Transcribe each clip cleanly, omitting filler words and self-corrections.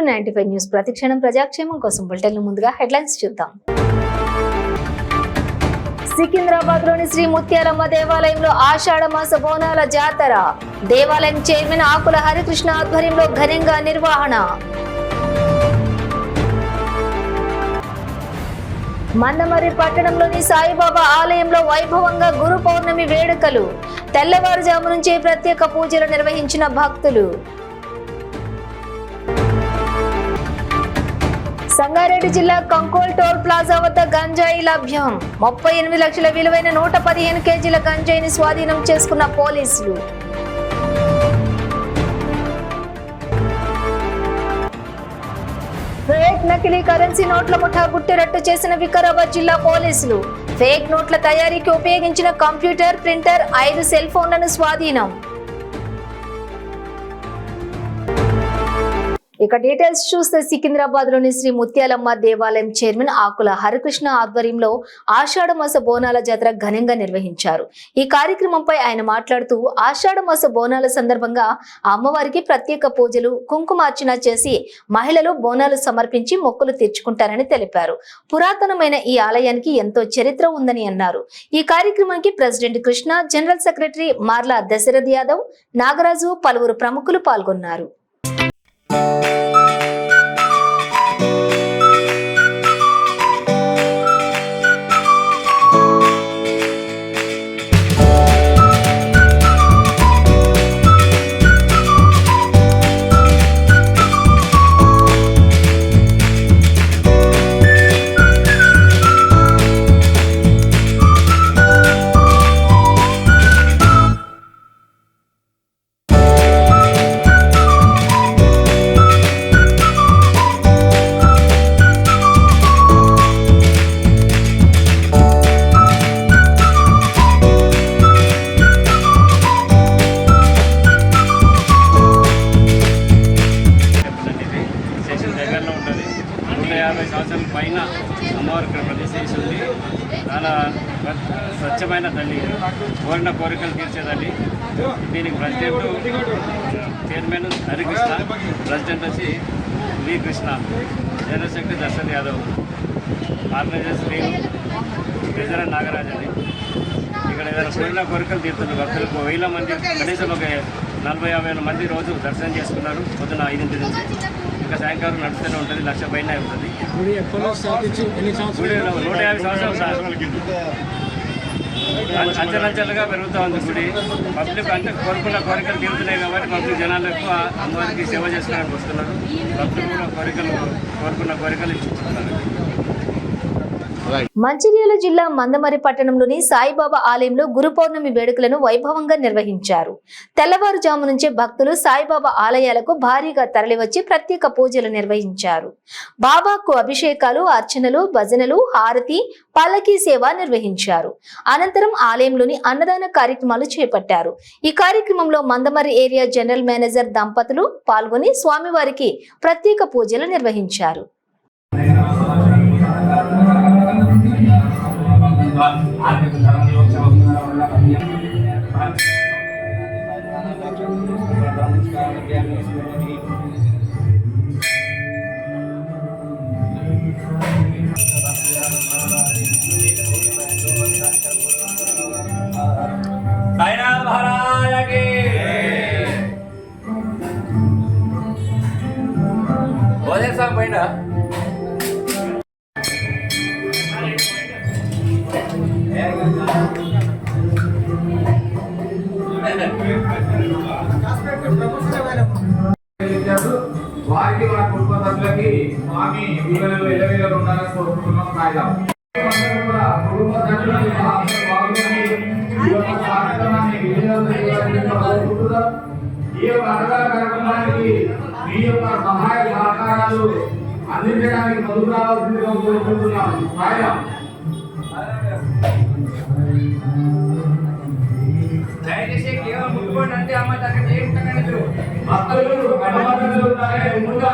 95 news ప్రతిక్షణం ప్రజాక్షేమం కోసం bulletin ముందుగా హెడ్లైన్స్ చూద్దాం. సికింద్రాబాద్ లోని శ్రీ ముత్యాలమ్మ దేవాలయంలో ఆషాఢ మాస బోనాల జాతర. దేవాలయం చైర్మన్ ఆకుల హరికృష్ణ ఆధ్వర్యంలో ఘనంగా నిర్వహణ. మందమర్రి పట్టణంలోని సాయిబాబా ఆలయంలో వైభవంగా గురు పౌర్ణమి వేడుకలు. తెల్లవారుజాము నుంచే ప్రత్యేక పూజలు నిర్వహించిన భక్తులు. సంగారెడ్డి జిల్లా కంకోల్ టోల్ ప్లాజా వద్ద గంజాయి లభ్యం. 38 లక్షల విలువైన 115 కేజీల గంజాయిని స్వాధీనం చేసుకున్న పోలీసులు. ఫేక్ నకిలీ కరెన్సీ నోట్ల ముఠా గుట్టురట్టు చేసిన వికారాబాద్ జిల్లా పోలీసులు. ఫేక్ నోట్ల తయారీకి ఉపయోగించిన కంప్యూటర్, ప్రింటర్, 5 సెల్ ఫోన్లను స్వాధీనం. ఇక డీటెయిల్స్ చూస్తే సికింద్రాబాద్ లోని శ్రీ ముత్యాలమ్మ దేవాలయం చైర్మన్ ఆకుల హరికృష్ణ ఆధ్వర్యంలో ఆషాఢ మాస బోనాల జాతర ఘనంగా నిర్వహించారు. ఈ కార్యక్రమంపై ఆయన మాట్లాడుతూ ఆషాఢ మాస బోనాల సందర్భంగా అమ్మవారికి ప్రత్యేక పూజలు, కుంకుమార్చన చేసి మహిళలు బోనాలు సమర్పించి మొక్కులు తీర్చుకుంటారని తెలిపారు. పురాతనమైన ఈ ఆలయానికి ఎంతో చరిత్ర ఉందని అన్నారు. ఈ కార్యక్రమానికి president Krishna, general secretary మార్లా Dashrath Yadav, Nagaraju, పలువురు ప్రముఖులు పాల్గొన్నారు. పైన అమ్మవారి ప్రతిష్ఠించింది. చాలా స్వచ్ఛమైన తల్లి, కోరిన కోరికలు తీర్చేదండి. దీనికి ప్రెసిడెంట్ చైర్మన్ హరికృష్ణ, ప్రెసిడెంట్ వచ్చి V Krishna, general secretary Dasharath Yadav, organiser Srinu, treasurer Nagaraj అండి. ఇక్కడ ఏదైనా కోరిన కోరికలు తీరుతున్నారు. భక్తులకు 1000 మంది, కనీసం ఒక 40-50 మంది రోజు దర్శనం చేసుకున్నారు. పొద్దున 5 నుంచి ఇంకా సాయంకాలం నడుస్తూనే ఉంటుంది. 1,00,000 పైన ఉంటుంది. గుడి 150 సంవత్సరాలు అంచెలంచెలుగా పెరుగుతూ ఉంది గుడి. పబ్లిక్ అంటే కోరుకున్న కోరికలు తీరుతున్నాయి కాబట్టి పబ్లిక్ జనాలు ఎక్కువ అమ్మవారికి సేవ చేసుకోవడానికి వస్తున్నారు. భక్తులు కూడా కోరుకున్న కోరికలు ఇచ్చుకుంటున్నారు. మంచిర్యాల జిల్లా మందమర్రి పట్టణంలోని సాయిబాబా ఆలయంలో గురు పౌర్ణమి వేడుకలను వైభవంగా నిర్వహించారు. తెల్లవారుజాము నుంచే భక్తులు సాయిబాబా ఆలయాలకు భారీగా తరలివచ్చి ప్రత్యేక పూజలు నిర్వహించారు. బాబాకు అభిషేకాలు, అర్చనలు, భజనలు, హారతి, పల్లకీ సేవ నిర్వహించారు. అనంతరం ఆలయంలోని అన్నదాన కార్యక్రమాలు చేపట్టారు. ఈ కార్యక్రమంలో మందమర్రి ఏరియా జనరల్ మేనేజర్ దంపతులు పాల్గొని స్వామివారికి ప్రత్యేక పూజలు నిర్వహించారు. వారికి మన కుటుంబ సభ్యులకి స్వామి దీవెనలు ఎల్లవేళలు ఉండాలని కోరుకుంటున్నాం. కుటుంబ సభ్యులకి ఈ యొక్క అన్నదాన కార్యక్రమానికి మీ యొక్క సహాయ సహకారాలు అందించడానికి ముందుకు రావాల్సిందిగా కోరుకుంటున్నాం. దయచేసి కేవలం ముట్టుకోండి అంటే అమ్మ దగ్గర ఏముంటారండి మీరు భక్తులు కడవలు ఉంటారే ముందుగా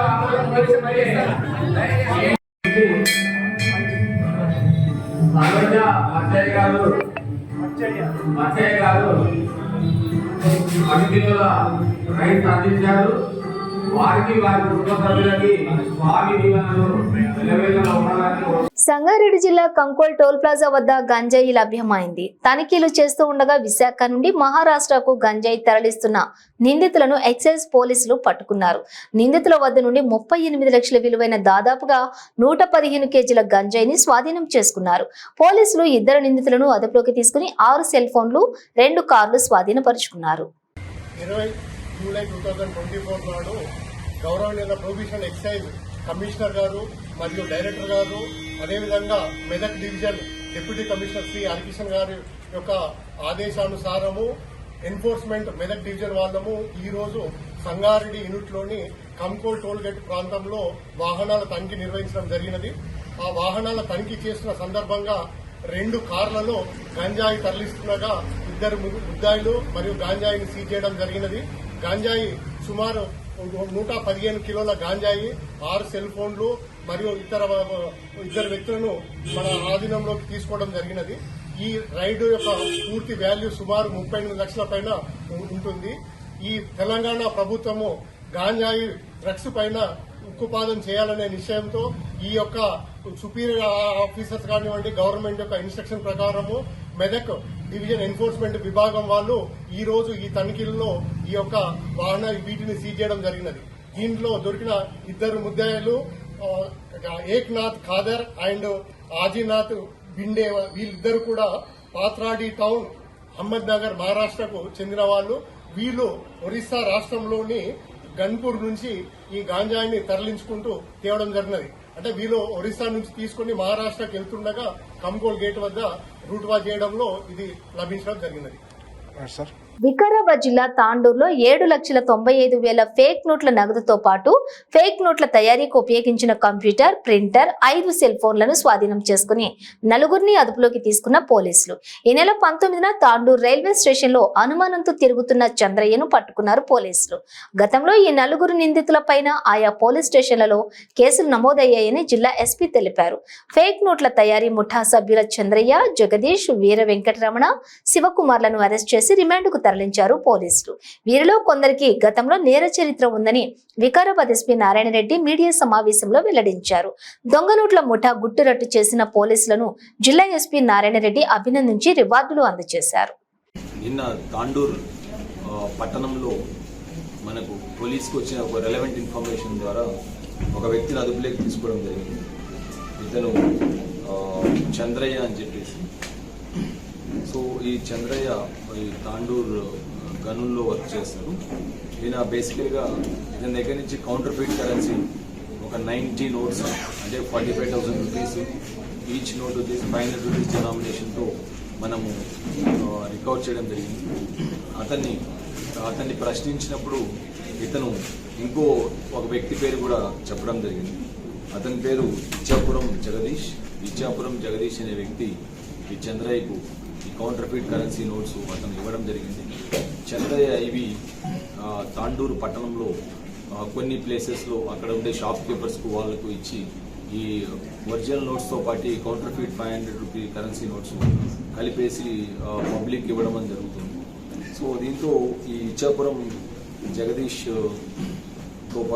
మచ్చయ్య గారు 10 కిలోల రైస్ అందించారు. వారికి వారి కుటుంబ సభ్యులకి స్వామి దీవెనలు నిలవేదన ఉండాలని సంగారెడ్డి జిల్లా కంకోల్ టోల్ ప్లాజా వద్ద గంజాయి లభ్యమైంది. తనిఖీలు చేస్తూ ఉండగా విశాఖ నుండి మహారాష్ట్రకు గంజాయి తరలిస్తున్న నిందితులను ఎక్సైజ్ పోలీసులు పట్టుకున్నారు. నిందితుల వద్ద నుండి 38 లక్షల విలువైన దాదాపుగా 115 కేజీల గంజాయిని స్వాధీనం చేసుకున్నారు. పోలీసులు 2 నిందితులను అదుపులోకి తీసుకుని 6 సెల్ ఫోన్లు 2 కార్లు స్వాధీనపరుచుకున్నారు. 20 జూలై 2024 నాడు గౌరవనీయ ప్రొహిబిషన్ ఎక్సైజ్ కమిషనర్ గారు మరియు డైరెక్టర్ గారు, అదేవిధంగా Medak division deputy commissioner Shri Harikishan గారి యొక్క ఆదేశానుసారము ఎన్ఫోర్స్మెంట్ మెదక్ డివిజన్ వాళ్ళము ఈ రోజు సంగారెడ్డి యూనిట్లోని కంకోల్ టోల్ గేట్ ప్రాంతంలో వాహనాల తనిఖీ నిర్వహించడం జరిగినది. ఆ వాహనాల తనిఖీ చేస్తున్న సందర్భంగా 2 కార్లలో గంజాయి తరలిస్తుండగా 2 ముద్దాయిలు మరియు గాంజాయిని సీజ్ చేయడం జరిగినది. గాంజాయి సుమారు 115 కిలోల గాంజాయి, 6 సెల్ ఫోన్లు మరియు ఇద్దరు వ్యక్తులను మన ఆధీనంలోకి తీసుకోవడం జరిగినది. ఈ రైడ్ యొక్క పూర్తి వాల్యూ సుమారు 38 లక్షల పైన ఉంటుంది. ఈ తెలంగాణ ప్రభుత్వము గాంజాయి డ్రగ్స్ పైన ఉక్కుపాదం చేయాలనే నిశ్చయంతో ఈ యొక్క సుపీరియర్ ఆఫీసర్స్ కానివ్వండి, గవర్నమెంట్ యొక్క ఇన్స్ట్రక్షన్ ప్రకారము మెదక్ డివిజన్ ఎన్ఫోర్స్మెంట్ విభాగం వాళ్ళు ఈ రోజు ఈ తనిఖీల్లో ఈ యొక్క వీటిని సీజ్ చేయడం జరిగినది. దీంట్లో దొరికిన 2 ముద్దాయిలు ఏక్నాథ్ ఖాదర్ అండ్ ఆజీనాథ్ బిండే, వీళ్ళిద్దరు కూడా పాత్రాడి టౌన్ అహ్మద్ నగర్ మహారాష్ట్రకు చెందిన వాళ్ళు. వీళ్ళు ఒరిస్సా రాష్ట్రంలోని గన్పూర్ నుంచి ఈ గాంజాయిని తరలించుకుంటూ తేవడం జరిగినది. అంటే వీళ్ళు ఒరిస్సా నుంచి తీసుకుని మహారాష్ట్రకి వెళ్తుండగా కంకోల్ గేట్ వద్ద రూట్ వాచ్ చేయడంలో ఇది లభించడం జరిగినది. వికారాబాద్ జిల్లా తాండూరులో 7,95,000 ఫేక్ నోట్ల నగదుతో పాటు ఫేక్ నోట్ల తయారీకి ఉపయోగించిన కంప్యూటర్, ప్రింటర్, 5 సెల్ ఫోన్లను స్వాధీనం చేసుకుని 4 అదుపులోకి తీసుకున్న పోలీసులు. ఈ నెల 19న తాండూరు రైల్వే స్టేషన్లో అనుమానంతో తిరుగుతున్న చంద్రయ్యను పట్టుకున్నారు పోలీసులు. గతంలో ఈ 4 నిందితుల పైన ఆయా పోలీస్ స్టేషన్లలో కేసులు నమోదయ్యాయని జిల్లా ఎస్పీ తెలిపారు. ఫేక్ నోట్ల తయారీ ముఠా సభ్యుల చంద్రయ్య, జగదీష్, వీర వెంకటరమణ, శివకుమార్లను అరెస్ట్ చేసి రిమాండ్కు తరలించారు పోలీసులు. వీరిలో కొందరికి గతంలో నేర చరిత్ర ఉందని వికారాబాద్ ఎస్పీ నారాయణ రెడ్డి మీడియా సమావేశంలో వెల్లడించారు. దొంగ నోట్ల ముఠా గుట్టురట్టు చేసిన పోలీసులను జిల్లా ఎస్పీ నారాయణ రెడ్డి అభినందించి రివార్డులు అందజేశారు. నిన్న తాండూరు పట్టణంలో మనకు పోలీసుకు వచ్చిన ఒక రెలవెంట్ ఇన్ఫర్మేషన్ ద్వారా ఒక వ్యక్తిని అదుపులోకి తీసుకోవడం జరిగింది. ఇతను చంద్రయ్య అని చెప్పేసి. సో ఈ చంద్రయ్య ఈ తాండూరు గనుల్లో వర్క్ చేస్తారు. ఈయన బేసికల్గా ఇతని దగ్గర నుంచి కౌంటర్ ఫీట్ కరెన్సీ ఒక 90 నోట్స్ అంటే 45,000 రూపీస్, ఈచ్ నోట్ వచ్చేసి 500 రూపీస్ డినామినేషన్తో మనము రికవర్ చేయడం జరిగింది. అతన్ని ప్రశ్నించినప్పుడు ఇతను ఒక వ్యక్తి పేరు కూడా చెప్పడం జరిగింది. అతని పేరు ఇచ్చాపురం జగదీష్ అనే వ్యక్తి ఈ చంద్రయ్యకు ఈ కౌంటర్ ఫీట్ కరెన్సీ నోట్స్ అతను ఇవ్వడం జరిగింది. చంద్రయ్య ఇవి తాండూరు పట్టణంలో కొన్ని ప్లేసెస్లో అక్కడ ఉండే షాప్ కీపర్స్కు వాళ్లకు ఇచ్చి ఈ ఒరిజినల్ నోట్స్తో పాటు counter feet 500 rupee currency notes కలిపేసి పబ్లిక్ ఇవ్వడం అని జరుగుతుంది. సో దీంతో ఈ ఇచ్చాపురం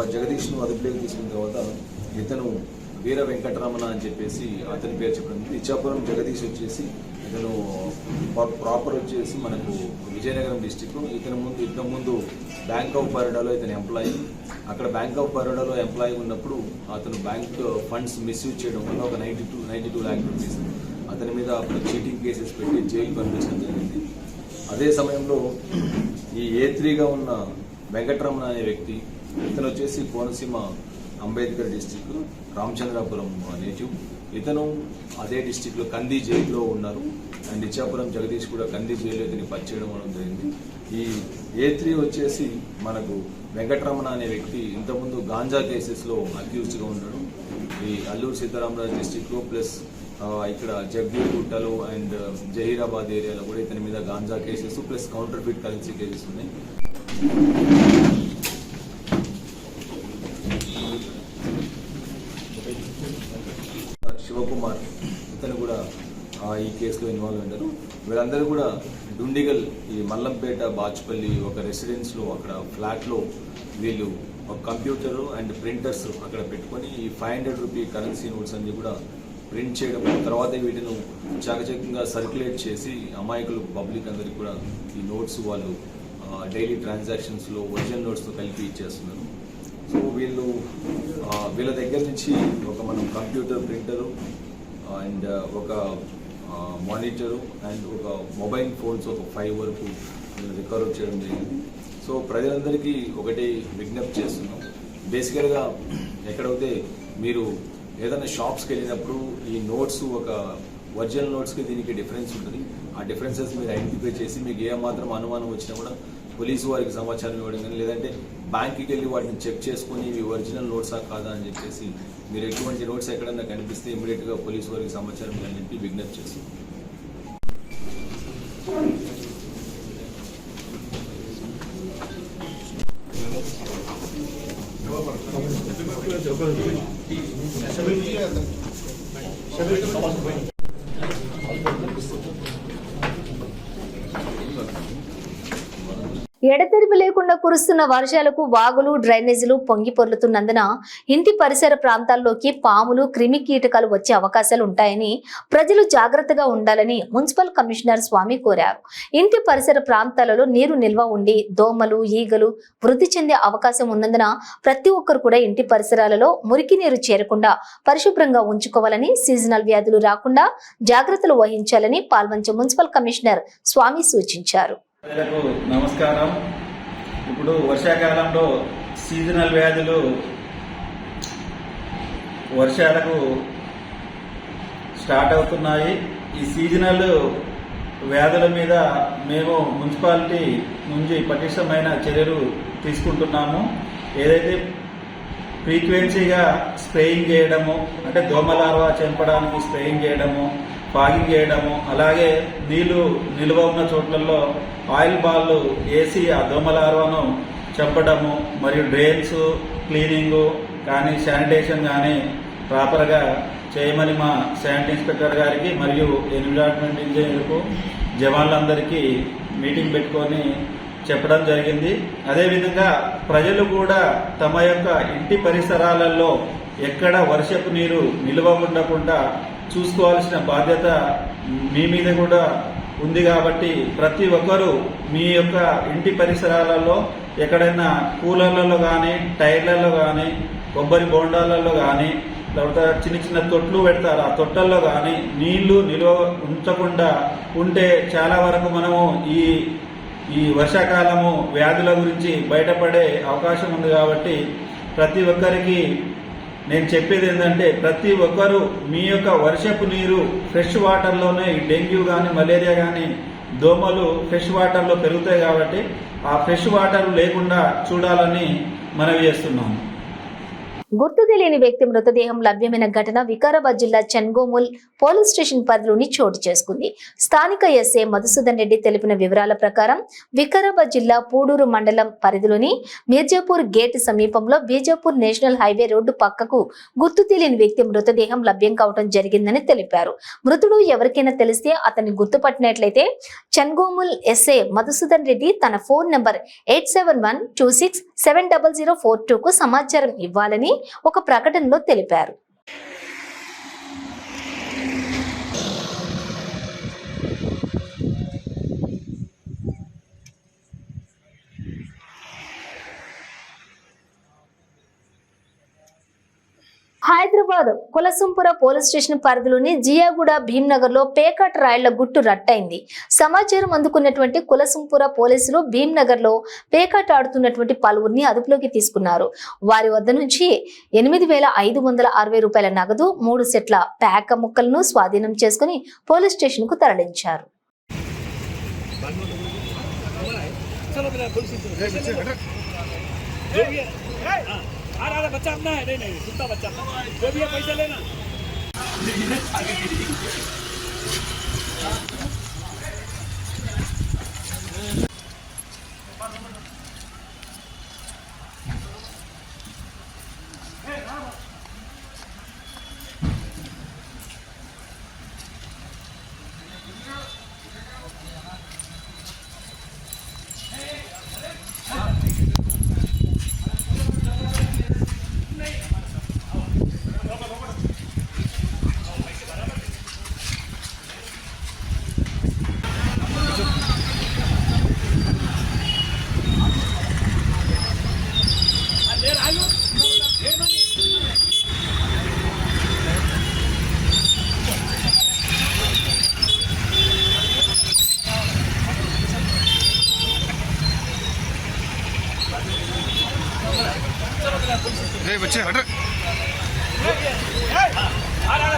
జగదీష్ను అదుపులోకి తీసుకున్న తర్వాత ఇతను వీర వెంకటరమణ అని చెప్పేసి అతని పేరు చెప్పడం. ఇచ్చాపురం జగదీష్ వచ్చేసి ఇతను ప్రాపర్ వచ్చేసి మనకు విజయనగరం డిస్టిక్. ఇంతకు ముందు బ్యాంక్ ఆఫ్ బరోడాలో ఇతను ఎంప్లాయీ. అక్కడ బ్యాంక్ ఆఫ్ బరోడాలో ఎంప్లాయీ ఉన్నప్పుడు అతను బ్యాంక్ ఫండ్స్ మిస్యూజ్ చేయడం వల్ల ఒక 92 lakh రూపీస్ అతని మీద అప్పుడు చీటింగ్ కేసెస్ పెట్టి జైలు పంపించడం జరిగింది. అదే సమయంలో ఈ A3గా ఉన్న వెంకటరమణ అనే వ్యక్తి, ఇతను వచ్చేసి కోనసీమ అంబేద్కర్ డిస్టిక్, రామచంద్రాపురం నేటివ్. ఇతను అదే డిస్టిక్లో కంది జైల్లో ఉన్నారు. అండ్ ఇచ్చాపురం జగదీష్ కూడా కంది జైల్లో ఇతని పనిచేయడం వల్ల జరిగింది. ఈ A3 వచ్చేసి మనకు వెంకటరమణ అనే వ్యక్తి ఇంతకుముందు గాంజా కేసెస్లో అక్యూజ్డ్గా ఉన్నాడు. ఈ అల్లూరు సీతారామరాజు డిస్టిక్లో ప్లస్ ఇక్కడ జగ్గూర్గుట్టలో అండ్ జహీరాబాద్ ఏరియాలో కూడా ఇతని మీద ganja cases plus counter feet currency cases ఉన్నాయి. శివకుమార్ ఇతను కూడా ఈ కేసులో ఇన్వాల్వ్ అయ్యారు. వీళ్ళందరూ కూడా డుండిగల్ ఈ మల్లంపేట బాచ్పల్లి ఒక రెసిడెన్స్లో అక్కడ ఫ్లాట్లో వీళ్ళు ఒక కంప్యూటరు అండ్ ప్రింటర్స్ అక్కడ పెట్టుకొని ఈ 500 రూపీ కరెన్సీ నోట్స్ అన్ని కూడా ప్రింట్ చేయడం, తర్వాత వీటిని చాకచక్యంగా సర్క్యులేట్ చేసి అమాయకులు పబ్లిక్ అందరికీ కూడా ఈ నోట్స్ వాళ్ళు డైలీ ట్రాన్సాక్షన్స్లో ఒరిజినల్ నోట్స్తో కలిపి ఇచ్చేస్తున్నారు. సో వీళ్ళ దగ్గర నుంచి మనం కంప్యూటర్, ప్రింటరు అండ్ ఒక మానిటరు అండ్ ఒక మొబైల్ ఫోన్స్ ఒక 5 వరకు రికవర్ చేయడం జరిగింది. సో ప్రజలందరికీ ఒకటి విజ్ఞప్తి చేస్తున్నాం. బేసికల్గా ఎక్కడైతే మీరు ఏదైనా షాప్స్కి వెళ్ళినప్పుడు ఈ నోట్స్ ఒక ఒరిజినల్ నోట్స్కి దీనికి డిఫరెన్స్ ఉంటుంది. ఆ డిఫరెన్సెస్ మీరు ఐడెంటిఫై చేసి మీకు ఏమాత్రం అనుమానం వచ్చినా కూడా పోలీసు వారికి సమాచారం ఇవ్వడం కానీ, లేదంటే బ్యాంక్కి వెళ్ళి వాటిని చెక్ చేసుకుని ఇవి ఒరిజినల్ నోట్సా కాదా అని చెప్పేసి మీరు ఎటువంటి నోట్స్ ఎక్కడన్నా కనిపిస్తే ఇమీడియట్గా పోలీసు వారికి సమాచారం ఇవ్వాలని చెప్పి విజ్ఞప్తి చేస్తున్నాం. ఎడతెరిపి లేకుండా కురుస్తున్న వర్షాలకు వాగులు, డ్రైనేజీలు పొంగి పొర్లుతున్నందున ఇంటి పరిసర ప్రాంతాల్లోకి పాములు, క్రిమి కీటకాలు వచ్చే అవకాశాలు ఉంటాయని ప్రజలు జాగ్రత్తగా ఉండాలని మున్సిపల్ కమిషనర్ స్వామి కోరారు. ఇంటి పరిసర ప్రాంతాలలో నీరు నిల్వ ఉండి దోమలు, ఈగలు వృద్ధి చెందే అవకాశం ఉన్నందున ప్రతి ఒక్కరు కూడా ఇంటి పరిసరాలలో మురికి నీరు చేరకుండా పరిశుభ్రంగా ఉంచుకోవాలని, సీజనల్ వ్యాధులు రాకుండా జాగ్రత్తలు వహించాలని పాల్వంచ మున్సిపల్ కమిషనర్ స్వామి సూచించారు. ప్రజలకు నమస్కారం. ఇప్పుడు వర్షాకాలంలో సీజనల్ వ్యాధులు వర్షాలకు స్టార్ట్ అవుతున్నాయి. ఈ సీజనల్ వ్యాధుల మీద మేము మున్సిపాలిటీ నుంచి పటిష్టమైన చర్యలు తీసుకుంటున్నాము. ఏదైతే ఫ్రీక్వెన్సీగా స్ప్రేయింగ్ చేయడము, అంటే దోమలార్వా చంపడానికి స్ప్రేయింగ్ చేయడము, ఫాగింగ్ చేయడము, అలాగే నీళ్లు నిల్వ ఉన్న చోట్లలో ఆయిల్ బాల్ వేసి ఆ దోమలార్వాను చంపడము, మరియు డ్రైన్స్ క్లీనింగు కానీ శానిటేషన్ కానీ ప్రాపర్గా చేయమని మా శానిటరీ ఇన్స్పెక్టర్ గారికి మరియు ఎన్విరాన్మెంట్ ఇంజనీర్కు జవాన్లందరికీ మీటింగ్ పెట్టుకొని చెప్పడం జరిగింది. అదేవిధంగా ప్రజలు కూడా తమ యొక్క ఇంటి పరిసరాలలో ఎక్కడ వర్షపు నీరు నిల్వ ఉండకుండా చూసుకోవాల్సిన బాధ్యత మీ మీద కూడా ఉంది. కాబట్టి ప్రతి ఒక్కరూ మీ యొక్క ఇంటి పరిసరాలలో ఎక్కడైనా కూలర్లలో కానీ, టైర్లలో కానీ, కొబ్బరి బోండాలలో కానీ, తర్వాత చిన్న చిన్న తొట్లు పెడతారు, ఆ తొట్టల్లో కానీ నీళ్లు నిల్వ ఉంచకుండా ఉంటే చాలా వరకు మనము ఈ వర్షాకాలము వ్యాధుల గురించి బయటపడే అవకాశం ఉంది. కాబట్టి ప్రతి ఒక్కరికి నేను చెప్పేది ఏంటంటే, ప్రతి ఒక్కరూ మీ యొక్క వర్షపు నీరు ఫ్రెష్ వాటర్లోనే ఈ డెంగ్యూ కానీ, మలేరియా కానీ, దోమలు ఫ్రెష్ వాటర్లో పెరుగుతాయి. కాబట్టి ఆ ఫ్రెష్ వాటర్ లేకుండా చూడాలని మనవి చేస్తున్నాను. గుర్తు తెలియని వ్యక్తి మృతదేహం లభ్యమైన ఘటన వికారాబాద్ జిల్లా చెన్గోముల్ పోలీస్ స్టేషన్ పరిధిలోని చోటు చేసుకుంది. స్థానిక ఎస్ఐ మధుసూదన్ రెడ్డి తెలిపిన వివరాల ప్రకారం వికారాబాద్ జిల్లా పూడూరు మండలం పరిధిలోని మిర్జాపూర్ గేట్ సమీపంలో బీజాపూర్ నేషనల్ హైవే రోడ్డు పక్కకు గుర్తు తెలియని వ్యక్తి మృతదేహం లభ్యం కావడం జరిగిందని తెలిపారు. మృతుడు ఎవరికైనా తెలిస్తే అతన్ని గుర్తుపట్టినట్లయితే చెన్గోముల్ ఎస్ఐ మధుసూదన్ రెడ్డి తన ఫోన్ నంబర్ 8712670042 కు సమాచారం ఇవ్వాలని ఒక ప్రకటనలో తెలిపారు. హైదరాబాద్ కులసుంపుర పోలీస్ స్టేషన్ పరిధిలోని జియాగూడ భీంనగర్ లో పేకాట రాళ్ల గుట్టు రట్టయింది. సమాచారం అందుకున్నటువంటి కులసుంపుర పోలీసులు భీంనగర్ లో పేకాట ఆడుతున్నటువంటి పలువురిని అదుపులోకి తీసుకున్నారు. వారి వద్ద నుంచి 8,560 రూపాయల నగదు, 3 సెట్ల పేక ముక్కలను స్వాధీనం చేసుకుని పోలీస్ స్టేషన్ కు తరలించారు. बच्चा अपना है, नहीं कुत्ता बच्चा जो भी है पैसा लेना।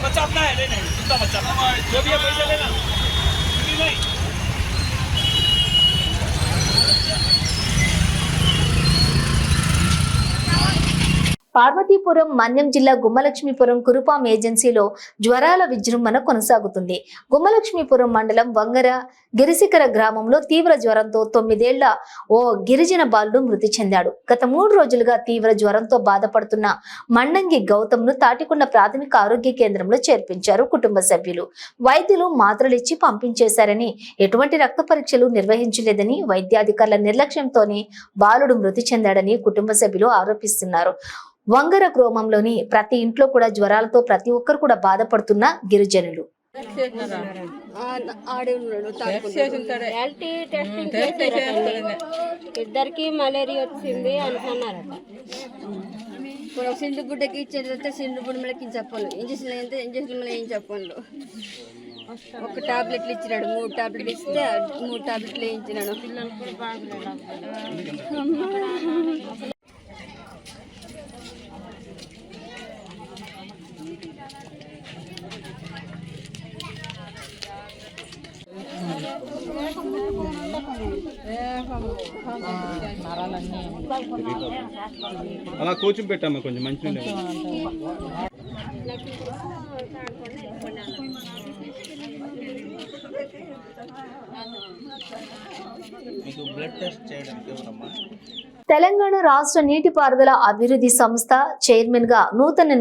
बच्चा अपना है लेने कुत्ता बच्चा जो भी है पैसे लेना नहीं పార్వతీపురం మన్యం జిల్లా గుమ్మలక్ష్మీపురం కురుపాం ఏజెన్సీలో జ్వరాల విజృంభణ కొనసాగుతుంది. గుమ్మలక్ష్మీపురం మండలం వంగర గిరిశిఖర గ్రామంలో తీవ్ర జ్వరంతో 9 ఏళ్ల ఓ గిరిజన బాలుడు మృతి చెందాడు. గత 3 రోజులుగా తీవ్ర జ్వరంతో బాధపడుతున్న మండంగి గౌతమ్ను తాటికొండ ప్రాథమిక ఆరోగ్య కేంద్రంలో చేర్పించారు కుటుంబ సభ్యులు. వైద్యులు మాత్రలిచ్చి పంపించేశారని, ఎటువంటి రక్త పరీక్షలు నిర్వహించలేదని, వైద్యాధికారుల నిర్లక్ష్యంతోనే బాలుడు మృతి చెందాడని కుటుంబ సభ్యులు ఆరోపిస్తున్నారు. వంగర గ్రామంలోని ప్రతి ఇంట్లో కూడా జ్వరాలతో ప్రతి ఒక్కరు కూడా బాధపడుతున్న గిరిజనులు. ఇద్దరికి మలేరియా వచ్చింది అంటున్నారట. ఇప్పుడు సిండు గుడ్డకి ఇచ్చేది సిండు గుడ్డకి చెప్పాలి, ఇంజక్షన్ అయితే ఇంజక్షన్ ఏం చెప్పండు. ఒక టాబ్లెట్లు ఇచ్చినాడు, 3 టాబ్లెట్లు ఇస్తే 3 టాబ్లెట్లు వేయించినాడు. అలా కోచింగ్ పెట్టామా కొంచెం మంచిగా బ్లడ్ టెస్ట్ చేయడానికి ఎవరమ్మా? తెలంగాణ రాష్ట్ర నీటిపారుదల అభివృద్ధి సంస్థ చైర్మన్ గా నూతనంగా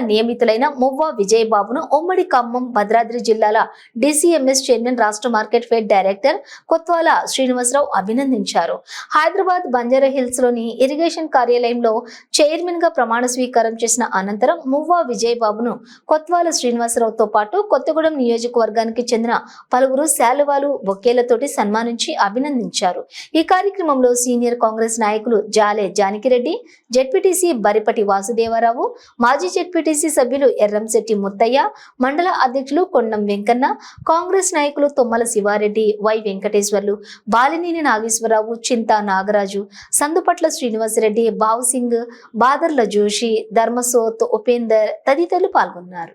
నియమితులైన మువ్వ విజయబాబును ఉమ్మడి ఖమ్మం భద్రాద్రి జిల్లాల డిసిఎంఎస్ చైర్మన్ రాష్ట్ర market fed director Kothwala Srinivasarao అభినందించారు. హైదరాబాద్ బంజారా హిల్స్ లోని ఇరిగేషన్ కార్యాలయంలో చైర్మన్ గా ప్రమాణ స్వీకారం చేసిన అనంతరం మువ్వ విజయబాబును కొత్వాల శ్రీనివాసరావుతో పాటు కొత్తగూడెం నియోజకవర్గానికి చెందిన పలువురు శాలువాలు బొకేలతోటి సన్మానించి అభినందించారు. ఈ కార్యక్రమంలో సీనియర్ కాంగ్రెస్ నాయకులు జాలే జానకిరెడ్డి, జెడ్పీటీసీ బరిపటి వాసుదేవరావు, మాజీ జెడ్పీటీసీ సభ్యులు ఎర్రంశెట్టి ముత్తయ్య, మండల అధ్యక్షులు కొండం వెంకన్న, కాంగ్రెస్ నాయకులు తొమ్మల శివారెడ్డి, వై వెంకటేశ్వర్లు, బాలినేని నాగేశ్వరరావు, చింతా నాగరాజు, సందుపట్ల శ్రీనివాసరెడ్డి, బావుసింగ్, బాదర్ల జోషి, ధర్మసోత్, ఉపేందర్ తదితరులు పాల్గొన్నారు.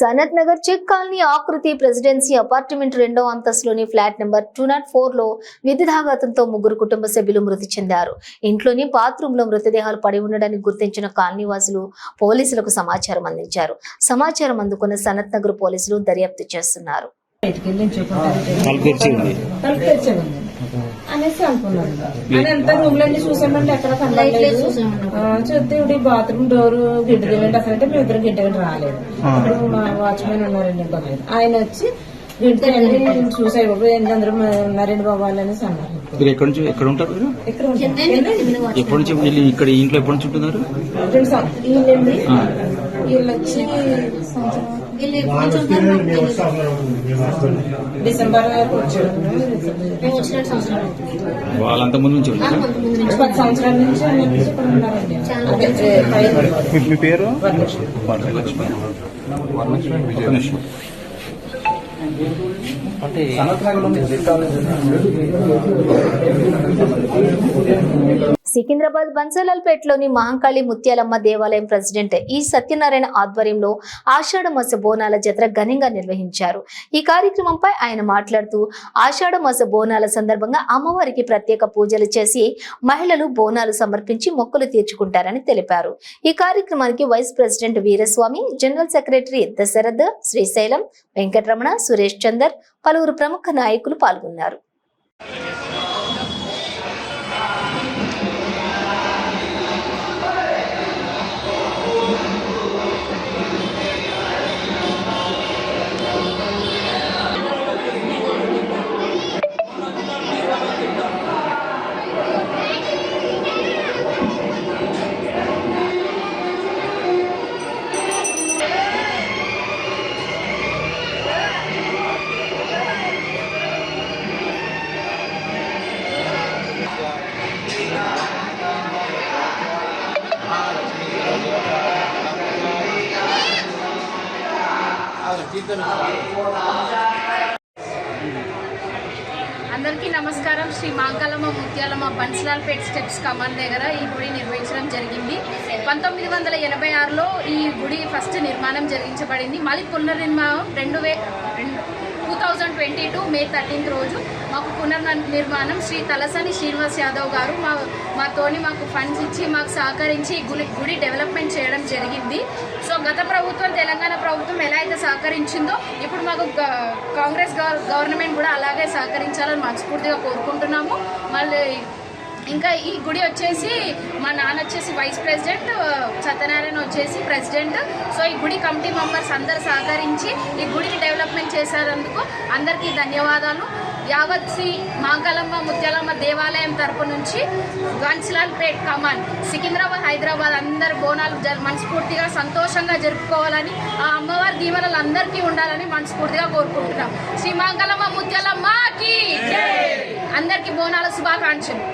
సనత్ నగర్ చెక్ కాలనీ ఆకృతి ప్రెసిడెన్సీ అపార్ట్మెంట్ 2వ అంతస్తులోని ఫ్లాట్ నెంబర్ 204 లో విద్యుదాఘాతంతో 3 కుటుంబ సభ్యులు మృతి చెందారు. ఇంట్లోని బాత్రూమ్ లో మృతదేహాలు పడి ఉండడానికి గుర్తించిన కాలనీవాసులు పోలీసులకు సమాచారం అందించారు. సమాచారం అందుకున్న సనత్ నగర్ పోలీసులు దర్యాప్తు చేస్తున్నారు. అనేసి అనుకున్నాను. అని అంతా రూమ్ లన్నీ చూసామంటే ఎక్కడ కనబడలేదు. చూస్తే ఇప్పుడు బాత్రూమ్ డోర్ గిడ్డ దిగండి అసలు అంటే మేము ఇద్దరు గిడ్డ రాలేదు. ఇప్పుడు మా వాచ్మెన్ ఉన్నారండి ఇంకొక ఆయన వచ్చి గిడ్డ చూసాయి బాబు అందరూ ఉన్నారండి బాబు అనేసి అన్నారు. మీరు ఎక్కడ నుంచి ఎక్కడ ఉంటారు? ఎప్పటి నుంచి వీళ్ళు ఇక్కడ ఇంట్లో ఎప్పటి నుంచి ఉంటున్నారు? వీళ్ళండి వీళ్ళు వచ్చి డిసెంబర్ వాళ్ళంత ముందు నుంచి 10 సంవత్సరాల నుంచి ఇక్కడ ఉన్నారండి. మీ పేరు? సికింద్రాబాద్ బన్సలాల్పేటలోని మహంకాళి ముత్యాలమ్మ దేవాలయం ప్రెసిడెంట్ ఈ సత్యనారాయణ ఆధ్వర్యంలో ఆషాఢ మాస బోనాల జాతర ఘనంగా నిర్వహించారు. ఈ కార్యక్రమంపై ఆయన మాట్లాడుతూ ఆషాఢ మాస బోనాల సందర్భంగా అమ్మవారికి ప్రత్యేక పూజలు చేసి మహిళలు బోనాలు సమర్పించి మొక్కులు తీర్చుకుంటారని తెలిపారు. ఈ కార్యక్రమానికి vice president Veeraswamy, general secretary Dasharath, Srisailam, Venkataramana, Suresh Chander, పలువురు ప్రముఖ నాయకులు పాల్గొన్నారు. అందరికీ నమస్కారం. శ్రీ మాంకాలమ్మ ముత్యాలమ్మ బన్స్లాల్పేట్ స్టెప్స్ కమాన్ దగ్గర ఈ గుడి నిర్మించడం జరిగింది. 1986లో ఈ గుడి ఫస్ట్ నిర్మాణం జరిగించబడింది. మళ్ళీ పునర్నిర్మాణం 2022 మే 13 రోజు మాకు పునర్నిర్మాణం శ్రీ తలసాని శ్రీనివాస్ యాదవ్ గారు మాకు ఫండ్స్ ఇచ్చి మాకు సహకరించి గుడి డెవలప్మెంట్ చేయడం జరిగింది. సో గత ప్రభుత్వం తెలంగాణ ప్రభుత్వం ఎలా అయితే సహకరించిందో ఇప్పుడు మాకు కాంగ్రెస్ గవర్నమెంట్ కూడా అలాగే సహకరించాలని మనస్ఫూర్తిగా కోరుకుంటున్నాము. మళ్ళీ ఇంకా ఈ గుడి వచ్చేసి మా నాన్న వచ్చేసి వైస్ ప్రెసిడెంట్, సత్యనారాయణ వచ్చేసి ప్రెసిడెంట్. సో ఈ గుడి కమిటీ మెంబర్స్ అందరు సహకరించి ఈ గుడిని డెవలప్మెంట్ చేసేందుకు అందరికీ ధన్యవాదాలు. యావత్ శ్రీ మాంకాలమ్మ ముత్యాలమ్మ దేవాలయం తరపు నుంచి బన్స్లాల్పేట్ కమాన్ సికింద్రాబాద్ హైదరాబాద్ అందరు బోనాలు మనస్ఫూర్తిగా సంతోషంగా జరుపుకోవాలని, ఆ అమ్మవారి దీవెనలు అందరికీ ఉండాలని మనస్ఫూర్తిగా కోరుకుంటున్నాం. శ్రీ మాంకాలమ్మ ముత్యాలమ్మకి అందరికీ బోనాల శుభాకాంక్షలు.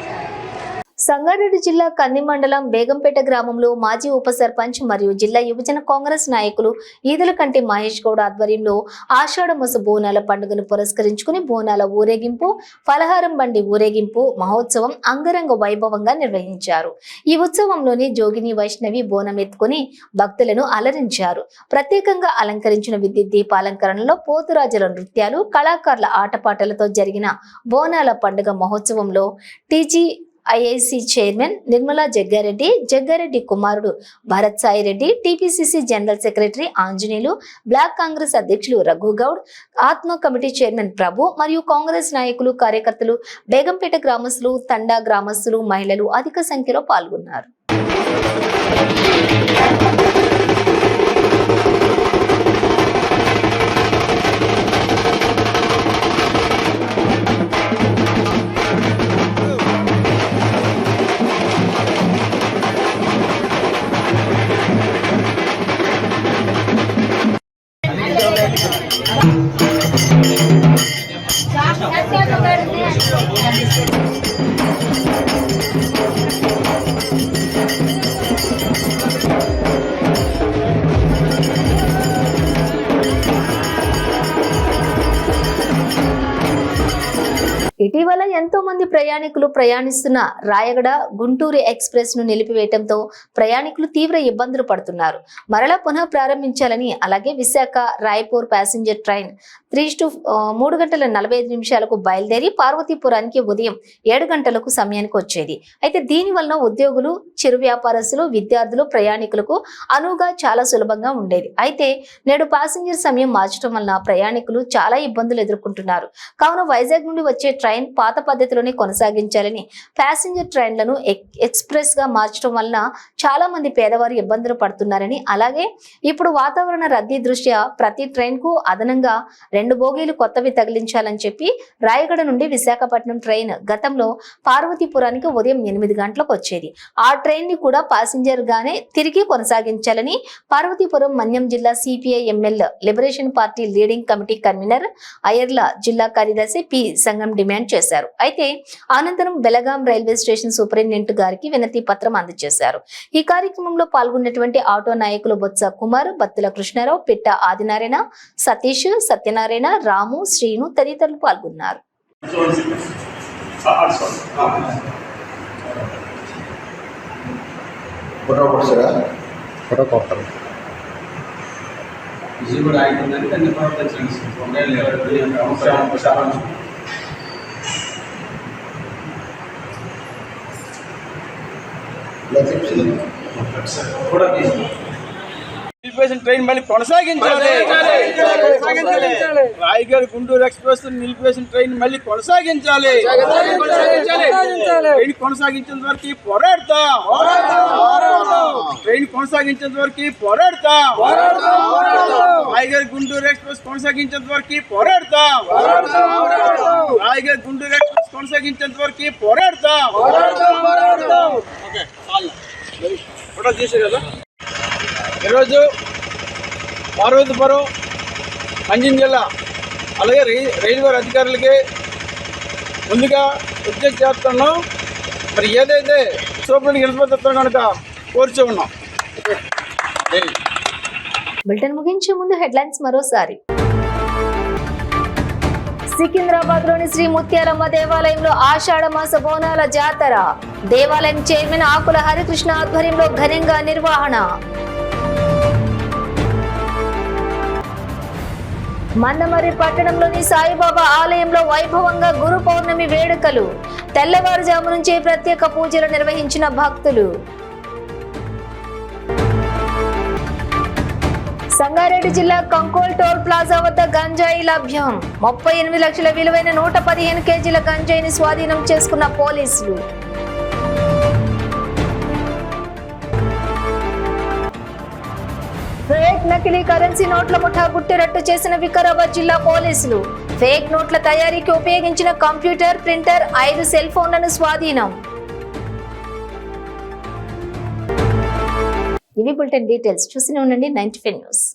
సంగారెడ్డి జిల్లా కంది మండలం బేగంపేట గ్రామంలో మాజీ ఉప సర్పంచ్ మరియు జిల్లా యువజన కాంగ్రెస్ నాయకులు ఈదలకంటి మహేష్ గౌడ్ ఆధ్వర్యంలో ఆషాఢమాస బోనాల పండుగను పురస్కరించుకుని బోనాల ఊరేగింపు, ఫలహారం బండి ఊరేగింపు మహోత్సవం అంగరంగ వైభవంగా నిర్వహించారు. ఈ ఉత్సవంలోని జోగిని వైష్ణవి బోనం ఎత్తుకుని భక్తులను అలరించారు. ప్రత్యేకంగా అలంకరించిన విద్యుత్ దీపాలంకరణలో పోతురాజుల నృత్యాలు, కళాకారుల ఆటపాటలతో జరిగిన బోనాల పండుగ మహోత్సవంలో IIC చైర్మన్ నిర్మలా జగ్గారెడ్డి కుమారుడు Bharath Sai Reddy, TPCC general secretary Anjaneyulu, block Congress అధ్యక్షులు రఘుగౌడ్, ఆత్మ కమిటీ చైర్మన్ ప్రభు మరియు కాంగ్రెస్ నాయకులు, కార్యకర్తలు, బేగంపేట గ్రామస్తులు, తండా గ్రామస్తులు, మహిళలు అధిక సంఖ్యలో పాల్గొన్నారు. ఇటీవల ఎంతో మంది ప్రయాణికులు ప్రయాణిస్తున్న రాయగడ గుంటూరు ఎక్స్ప్రెస్ ను నిలిపివేయడంతో ప్రయాణికులు తీవ్ర ఇబ్బందులు పడుతున్నారు. మరలా పునః ప్రారంభించాలని, అలాగే విశాఖ రాయపూర్ ప్యాసింజర్ ట్రైన్ 3:45 బయలుదేరి పార్వతీపురానికి ఉదయం 7 గంటలకు సమయానికి వచ్చేది. అయితే దీని వలన ఉద్యోగులు, చిరు వ్యాపారస్తులు, విద్యార్థులు, ప్రయాణికులకు అనువుగా చాలా సులభంగా ఉండేది. అయితే నేడు ప్యాసింజర్ సమయం మార్చడం వలన ప్రయాణికులు చాలా ఇబ్బందులు ఎదుర్కొంటున్నారు. కావున వైజాగ్ నుండి వచ్చే ట్రైన్ పాత పద్ధతిలోనే కొనసాగించాలని, ప్యాసింజర్ ట్రైన్లను ఎక్స్ప్రెస్ గా మార్చడం వలన చాలా మంది పేదవారు ఇబ్బందులు పడుతున్నారని, అలాగే ఇప్పుడు వాతావరణ రద్దీ దృష్ట్యా ప్రతి ట్రైన్ కు అదనంగా 2 బోగీలు కొత్తవి తగిలించాలని చెప్పి రాయగడ నుండి విశాఖపట్నం ట్రైన్ గతంలో పార్వతీపురానికి ఉదయం 8 గంటలకు వచ్చేది. ఆ ట్రైన్ ని కూడా ప్యాసింజర్ గానే తిరిగి కొనసాగించాలని పార్వతీపురం మన్యం జిల్లా CPI ML liberation party leading committee convener Ayarla జిల్లా కార్యదర్శి పి సంఘం డిమాండ్ చేశారు. అయితే అనంతరం బెలగాం రైల్వే స్టేషన్ సూపరింటెండెంట్ గారికి వినతి పత్రం అందజేశారు. ఈ కార్యక్రమంలో పాల్గొన్నటువంటి ఆటో నాయకులు బొత్స కుమార్, బత్తుల కృష్ణారావు, పిట్ట ఆదినారాయణ, సతీష్, సత్యనారాయణ, రాము, శ్రీను తదితరులు పాల్గొన్నారు. నిలిపివేసిన ట్రైన్ మళ్ళీ కొనసాగించాలి. రాయగఢ్ గుంటూరు ఎక్స్ప్రెస్ నిలిపివేసిన ట్రైన్ మళ్ళీ కొనసాగించాలి. ట్రైన్ కొనసాగించేంత వరకు పోరాడతాం. ట్రైన్ కొనసాగించేంత వరకు పోరాడతాం. రాయగఢ్ గుంటూరు ఎక్స్ప్రెస్ కొనసాగించేంత వరకు పోరాడతాం. రాయగఢ్ గుంటూరు ఎక్స్ప్రెస్ కొనసాగించేంత వరకు పోరాడతాం. చేశారు కదా. ఈరోజు పార్వతీపురం మంచిం జిల్లా అలాగే రైల్వే అధికారులకి ముందుగా విజ్ఞప్తి చేస్తున్నాం. మరి ఏదైతే సూపరింటెండెంట్ గెలిచిపోతారో కనుక కోరుచూ ఉన్నాం. బులెటిన్ ముగించే ముందు హెడ్లైన్స్ మరోసారి. సికింద్రాబాద్ లోని శ్రీ ముత్యాలమ్మ దేవాలయంలో ఆషాఢ మాస బోనాల జాతర. దేవాలయం చైర్మన్ ఆకుల హరికృష్ణ ఆధ్వర్యంలో ఘనంగా నిర్వహణ. మందమర్రి పట్టణంలోని సాయిబాబా ఆలయంలో వైభవంగా గురు పౌర్ణమి వేడుకలు. తెల్లవారుజాము నుంచే ప్రత్యేక పూజలు నిర్వహించిన భక్తులు. సంగారెడ్డి జిల్లా కంకోల్ టోల్ ప్లాజా వద్ద గంజాయి లభ్యం. 38 లక్షల విలువైన 115 కేజీల గంజాయిని స్వాధీనం చేసుకున్న పోలీసులు. ఫేక్ నకిలీ కరెన్సీ నోట్ల ముఠా గుట్టెరట్టు చేసిన వికారాబాద్ జిల్లా పోలీసులు. ఫేక్ నోట్ల తయారీకి ఉపయోగించిన కంప్యూటర్, ప్రింటర్, 5 సెల్ ఫోన్లను స్వాధీనం. ఇవి బులెటిన్ డీటెయిల్స్. చూస్తూనే ఉండండి 95 న్యూస్.